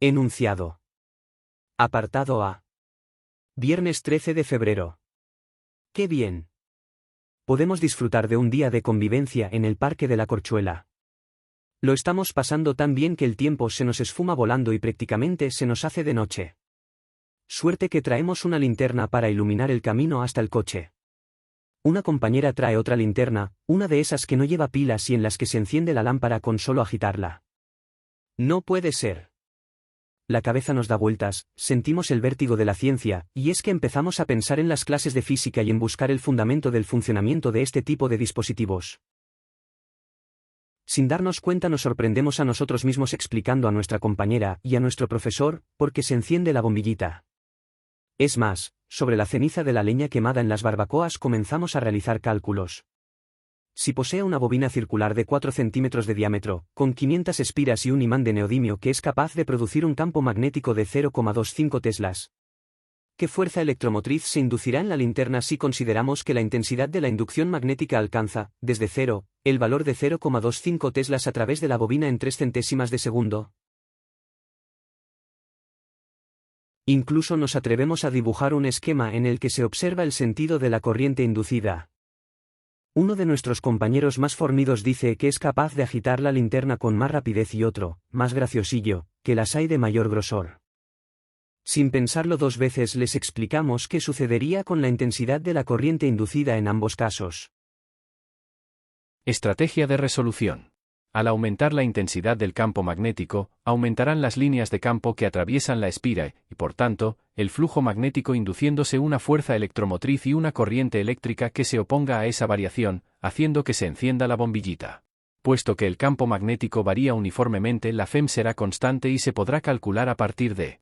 Enunciado. Apartado A. Viernes 13 de febrero. ¡Qué bien! Podemos disfrutar de un día de convivencia en el Parque de la Corchuela. Lo estamos pasando tan bien que el tiempo se nos esfuma volando y prácticamente se nos hace de noche. Suerte que traemos una linterna para iluminar el camino hasta el coche. Una compañera trae otra linterna, una de esas que no lleva pilas y en las que se enciende la lámpara con solo agitarla. No puede ser. La cabeza nos da vueltas, sentimos el vértigo de la ciencia, y es que empezamos a pensar en las clases de física y en buscar el fundamento del funcionamiento de este tipo de dispositivos. Sin darnos cuenta nos sorprendemos a nosotros mismos explicando a nuestra compañera y a nuestro profesor, por qué se enciende la bombillita. Es más, sobre la ceniza de la leña quemada en las barbacoas comenzamos a realizar cálculos. Si posee una bobina circular de 4 centímetros de diámetro, con 500 espiras y un imán de neodimio que es capaz de producir un campo magnético de 0,25 teslas. ¿Qué fuerza electromotriz se inducirá en la linterna si consideramos que la intensidad de la inducción magnética alcanza, desde 0, el valor de 0,25 teslas a través de la bobina en 3 centésimas de segundo? Incluso nos atrevemos a dibujar un esquema en el que se observa el sentido de la corriente inducida. Uno de nuestros compañeros más fornidos dice que es capaz de agitar la linterna con más rapidez y otro, más graciosillo, que las hay de mayor grosor. Sin pensarlo dos veces les explicamos qué sucedería con la intensidad de la corriente inducida en ambos casos. Estrategia de resolución. Al aumentar la intensidad del campo magnético, aumentarán las líneas de campo que atraviesan la espira y, por tanto, el flujo magnético induciéndose una fuerza electromotriz y una corriente eléctrica que se oponga a esa variación, haciendo que se encienda la bombillita. Puesto que el campo magnético varía uniformemente, la FEM será constante y se podrá calcular a partir de.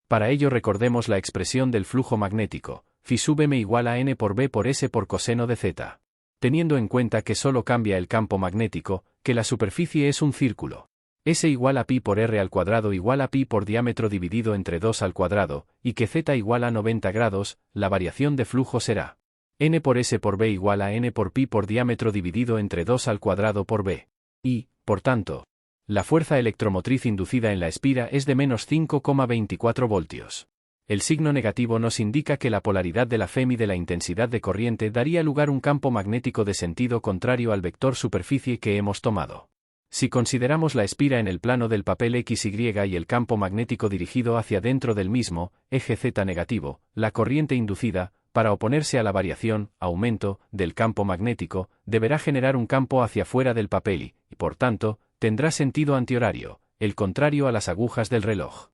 Para ello recordemos la expresión del flujo magnético, phi sub m igual a n por b por s por coseno de z. Teniendo en cuenta que solo cambia el campo magnético, que la superficie es un círculo. S igual a pi por r al cuadrado igual a pi por diámetro dividido entre 2 al cuadrado, y que z igual a 90 grados, la variación de flujo será n por s por b igual a n por pi por diámetro dividido entre 2 al cuadrado por b. Y, por tanto, la fuerza electromotriz inducida en la espira es de menos 5,24 voltios. El signo negativo nos indica que la polaridad de la FEM y de la intensidad de corriente daría lugar a un campo magnético de sentido contrario al vector superficie que hemos tomado. Si consideramos la espira en el plano del papel XY y el campo magnético dirigido hacia dentro del mismo, eje Z negativo, la corriente inducida, para oponerse a la variación, aumento, del campo magnético, deberá generar un campo hacia fuera del papel y, por tanto, tendrá sentido antihorario, el contrario a las agujas del reloj.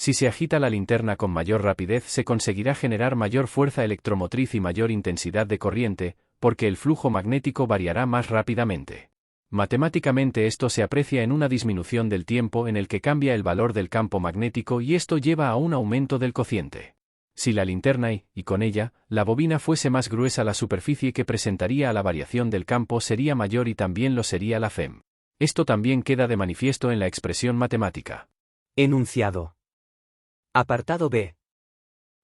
Si se agita la linterna con mayor rapidez se conseguirá generar mayor fuerza electromotriz y mayor intensidad de corriente, porque el flujo magnético variará más rápidamente. Matemáticamente esto se aprecia en una disminución del tiempo en el que cambia el valor del campo magnético y esto lleva a un aumento del cociente. Si la linterna y con ella, la bobina fuese más gruesa, la superficie que presentaría a la variación del campo sería mayor y también lo sería la FEM. Esto también queda de manifiesto en la expresión matemática. Enunciado. Apartado B.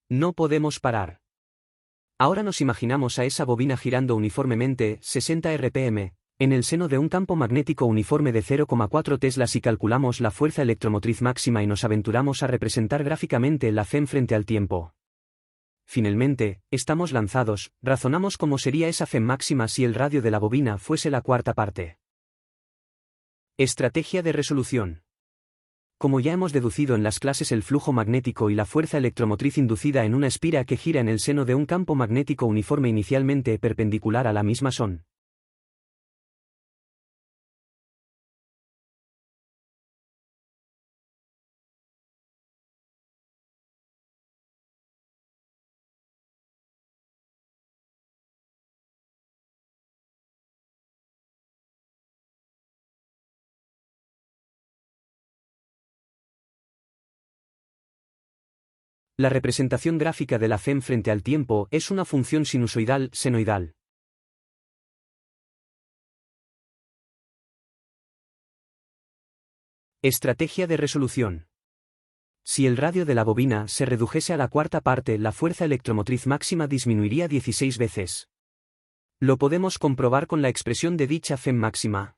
No podemos parar. Ahora nos imaginamos a esa bobina girando uniformemente 60 rpm, en el seno de un campo magnético uniforme de 0,4 teslas y calculamos la fuerza electromotriz máxima y nos aventuramos a representar gráficamente la FEM frente al tiempo. Finalmente, estamos lanzados, razonamos cómo sería esa FEM máxima si el radio de la bobina fuese la cuarta parte. Estrategia de resolución. Como ya hemos deducido en las clases, el flujo magnético y la fuerza electromotriz inducida en una espira que gira en el seno de un campo magnético uniforme inicialmente perpendicular a la misma son. La representación gráfica de la FEM frente al tiempo es una función sinusoidal senoidal. Estrategia de resolución. Si el radio de la bobina se redujese a la cuarta parte, la fuerza electromotriz máxima disminuiría 16 veces. Lo podemos comprobar con la expresión de dicha Fem máxima.